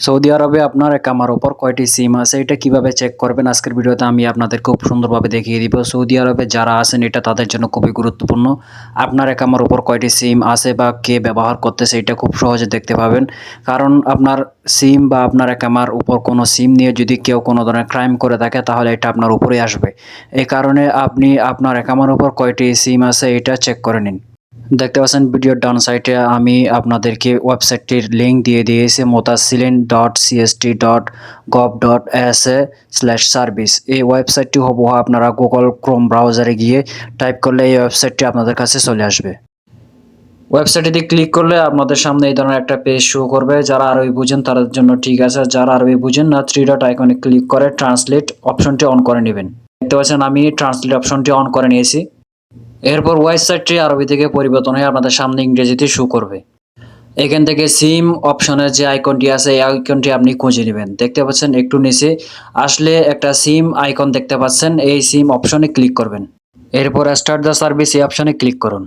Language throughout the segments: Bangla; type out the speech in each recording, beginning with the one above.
সৌদি আরবে আপনার কামার উপর কয়টি সিম আছে এটা কিভাবে চেক করবেন আজকের ভিডিওতে আমি আপনাদের খুব সুন্দরভাবে দেখিয়ে দিব। সৌদি আরবে যারা আছেন এটা তাদের জন্য খুবই গুরুত্বপূর্ণ। আপনার কামার উপর কয়টি সিম আছে বা কে ব্যবহার করতেছে এটা খুব সহজে দেখতে পাবেন। কারণ আপনার সিম বা আপনার কামার উপর কোনো সিম নিয়ে যদি কেউ কোনো ধরনের ক্রাইম করে থাকে তাহলে এটা আপনার উপরেই আসবে। এই কারণে আপনি আপনার কামার উপর কয়টি সিম আছে এটা চেক করে নিন। দেখতে পাচ্ছেন ভিডিওর ডান সাইডে আমি আপনাদেরকে ওয়েবসাইটটির লিঙ্ক দিয়ে দিয়েছি mutasilin.cst.gov.sa/service। এই ওয়েবসাইটটি হুবহু আপনারা গুগল ক্রোম ব্রাউজারে গিয়ে টাইপ করলে এই ওয়েবসাইটটি আপনাদের কাছে চলে আসবে। ওয়েবসাইটে ক্লিক করলে আপনাদের সামনে এই ধরনের একটা পেজ শো করবে। যারা আরবি বুঝেন তাদের জন্য ঠিক আছে, যারা আরবি বুঝেন না 3 ডট আইকনে ক্লিক করে ট্রান্সলেট অপশনটি অন করে নেবেন। দেখতে পাচ্ছেন আমি ট্রান্সলেট অপশনটি অন করে নিয়েছি। এরপর ওয়েবসাইটটি আরবি থেকে পরিবর্তন হয়ে আপনাদের সামনে ইংরেজিতে শো করবে। এখান থেকে সিম অপশনের যে আইকনটি আছে এই আইকনটি আপনি খুঁজে নেবেন। দেখতে পাচ্ছেন একটু নিচে আসলে একটা সিম আইকন দেখতে পাচ্ছেন, এই সিম অপশনে ক্লিক করবেন। এরপর স্টার্ট দ্য সার্ভিস এই অপশনে ক্লিক করুন।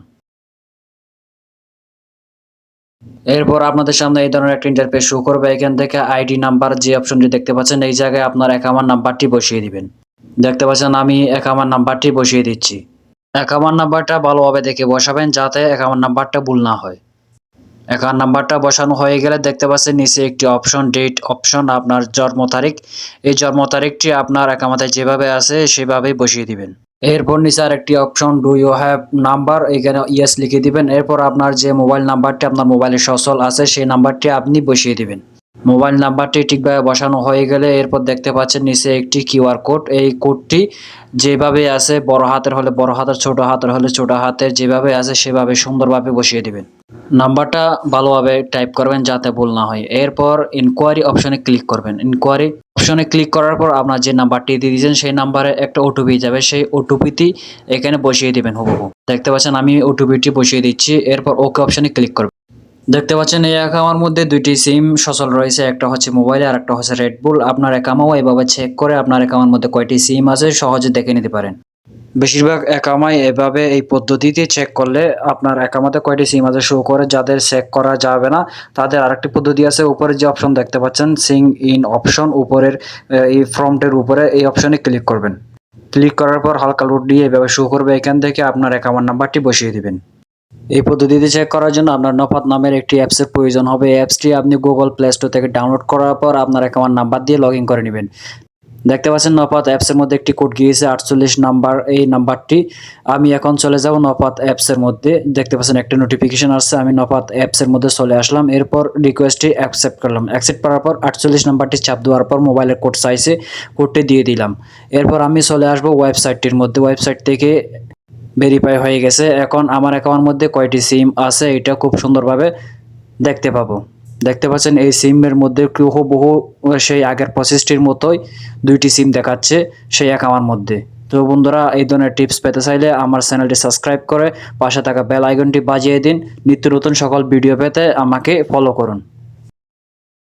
এরপর আপনাদের সামনে এই ধরনের একটা ইন্টারফেস শো করবে। এখান থেকে আইডি নাম্বার যে অপশনটি দেখতে পাচ্ছেন এই জায়গায় আপনার অ্যাকাউন্ট নাম্বারটি বসিয়ে দিবেন। দেখতে পাচ্ছেন আমি অ্যাকাউন্ট নাম্বারটি বসিয়ে দিচ্ছি। অ্যাকাউন্ট নাম্বারটা ভালোভাবে দেখে বসাবেন যাতে অ্যাকাউন্ট নাম্বারটা ভুল না হয়। অ্যাকাউন্ট নাম্বারটা বসানো হয়ে গেলে দেখতে পাচ্ছেন নিচে একটি অপশন ডেট অপশন, আপনার জন্ম তারিখ। এই জন্ম তারিখটি আপনার অ্যাকাউন্টে যেভাবে আছে সেভাবেই বসিয়ে দিবেন। এরপর নিচে আরেকটি option do you have number, এখানে ইয়েস লিখে দিবেন। এরপর আপনার যে মোবাইল নাম্বারটি আপনার মোবাইলে সচল আছে সেই নাম্বারটি আপনি বসিয়ে দিবেন। মোবাইল নাম্বারটি ঠিকভাবে বসানো হয়ে গেলে এরপর দেখতে পাচ্ছেন নিচে একটি কিউআর কোড। এই কোডটি যেভাবে আছে বড় হাতের হলে বড় হাতের, ছোট হাতের হলে ছোট হাতের, যেভাবে আছে সেভাবে সুন্দরভাবে বসিয়ে দিবেন। নাম্বারটা ভালোভাবে টাইপ করবেন যাতে ভুল না হয়। এরপর ইনকোয়ারি অপশনে ক্লিক করবেন। ইনকোয়ারি অপশনে ক্লিক করার পর আপনার যে নাম্বারটি দিয়ে দিয়েছেন সেই নাম্বারে একটা ওটিপি যাবে, সেই ওটিপিটি এখানে বসিয়ে দিবেন হুবহু। দেখতে পাচ্ছেন আমি ওটিপিটি বসিয়ে দিচ্ছি। এরপর ওকে অপশনে ক্লিক করবেন। দেখতে পাচ্ছেন এই অ্যাকাউন্টের মধ্যে দুইটি সিম সচল রয়েছে, একটা হচ্ছে মোবাইলে আর একটা হচ্ছে রেডবুল। আপনার অ্যাকাউন্টও এভাবে চেক করে আপনার অ্যাকাউন্টের মধ্যে কয়টি সিম আছে সহজে দেখে নিতে পারেন। বেশিরভাগ অ্যাকাউন্টই এভাবে এই পদ্ধতিতে চেক করলে আপনার অ্যাকাউন্টে কয়টি সিম আছে শো করে। যাদের চেক করা যাবে না তাদের আরেকটি পদ্ধতি আছে, উপরে যে অপশন দেখতে পাচ্ছেন সিং ইন অপশন, উপরের এই ফ্রন্টের উপরে এই অপশনে ক্লিক করবেন। ক্লিক করার পর হালকা লোড দিয়ে এভাবে শো করবে। এখান থেকে আপনার অ্যাকাউন্ট নাম্বারটি বসিয়ে দিবেন। এই পদ্ধতিতে চেক করার জন্য আপনার নফাত নামের একটি অ্যাপসের প্রয়োজন হবে। এই অ্যাপসটি আপনি গুগল প্লে স্টোর থেকে ডাউনলোড করার পর আপনার অ্যাকাউন্ট নাম্বার দিয়ে লগ ইন করে নেবেন। দেখতে পাচ্ছেন নফাত অ্যাপসের মধ্যে একটি কোড গিয়েছে 48 নাম্বার, এই নাম্বারটি আমি এখন চলে যাব নফাত অ্যাপসের মধ্যে। দেখতে পাচ্ছেন একটা নোটিফিকেশন আসছে, আমি নফাত অ্যাপসের মধ্যে চলে আসলাম। এরপর রিকোয়েস্টটি অ্যাকসেপ্ট করলাম। অ্যাকসেপ্ট করার পর 48 নাম্বারটি চাপ দেওয়ার পর মোবাইলের কোড চাইছে, কোডটি দিয়ে দিলাম। এরপর আমি চলে আসবো ওয়েবসাইটটির মধ্যে। ওয়েবসাইট থেকে ভেরিফাই হয়ে গেছে। এখন আমার অ্যাকাউন্টের মধ্যে কয়টি সিম আছে এটা খুব সুন্দরভাবে দেখতে পাবো। দেখতে পাচ্ছেন এই সিমের মধ্যে হুবহু সেই আগের প্রসেসটির মতোই দুইটি সিম দেখাচ্ছে সেই অ্যাকাউন্টের মধ্যে। তো বন্ধুরা এই ধরনের টিপস পেতে চাইলে আমার চ্যানেলটি সাবস্ক্রাইব করে পাশে থাকা বেল আইকনটি বাজিয়ে দিন। নিত্য নতুন সকল ভিডিও পেতে আমাকে ফলো করুন।